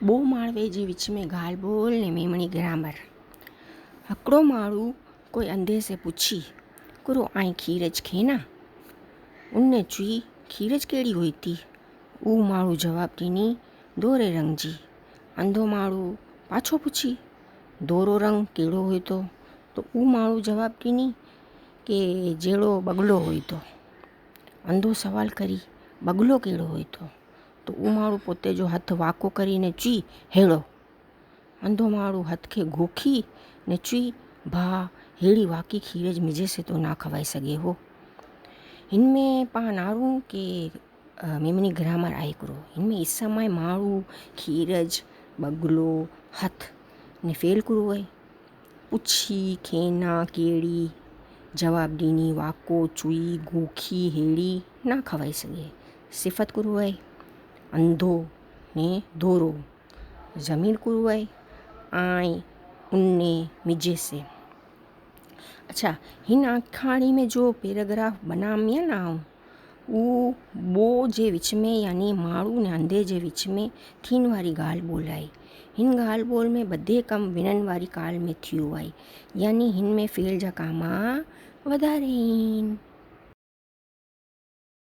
बो माड़वे जे विच में गाल बोल ने मेमणी ग्रामर। हकड़ो माड़ू कोई अंधे से पूछी कुरो आई खीरज खेना। उनने चुई खीरज केड़ी हुई थी। ऊ माड़ू जवाब ॾिनी दोरे रंग जी। अंधो माड़ू पाछो पूछी दोरो रंग केड़ो हुई तो ऊ माड़ू जवाब ॾिनी के जेड़ो बगलो हुई तो। अंधो सवाल करी बगलो केड़ो हुई तो ऊ माड़ू पोते जो हथ वाको करीने चुई हेड़ो। अंधो माड़ू हथ खे गोखी ने चुई भा हेड़ी वाकी खीरज मिजे से तो ना खवाई सघे हो। इनमें पा नारू के मेमनी ग्रामर आई करो। इनमें इस समय माड़ू खीरज बगलो हथ ने फेल करो है। पुछी खेना केड़ी जवाब ॾिनी वाको चुई गोखी हेड़ी ना खवाई सघे। सिफ़त करो है अंधो ने दोरो। ज़मीर करो है आई उन्ने मिजे से। अच्छा, हिन आखाणी में जो पैराग्राफ बनामिया ना ऊ बो जे विच में यानी माड़ू ने अंधे जे विच में थीन वारी गाल बोल आई। हिन गाल बोल में बधे कम विनन वारी काल में थियो आई, यानी हिन में फेल जा कामा वधारे आहिनि।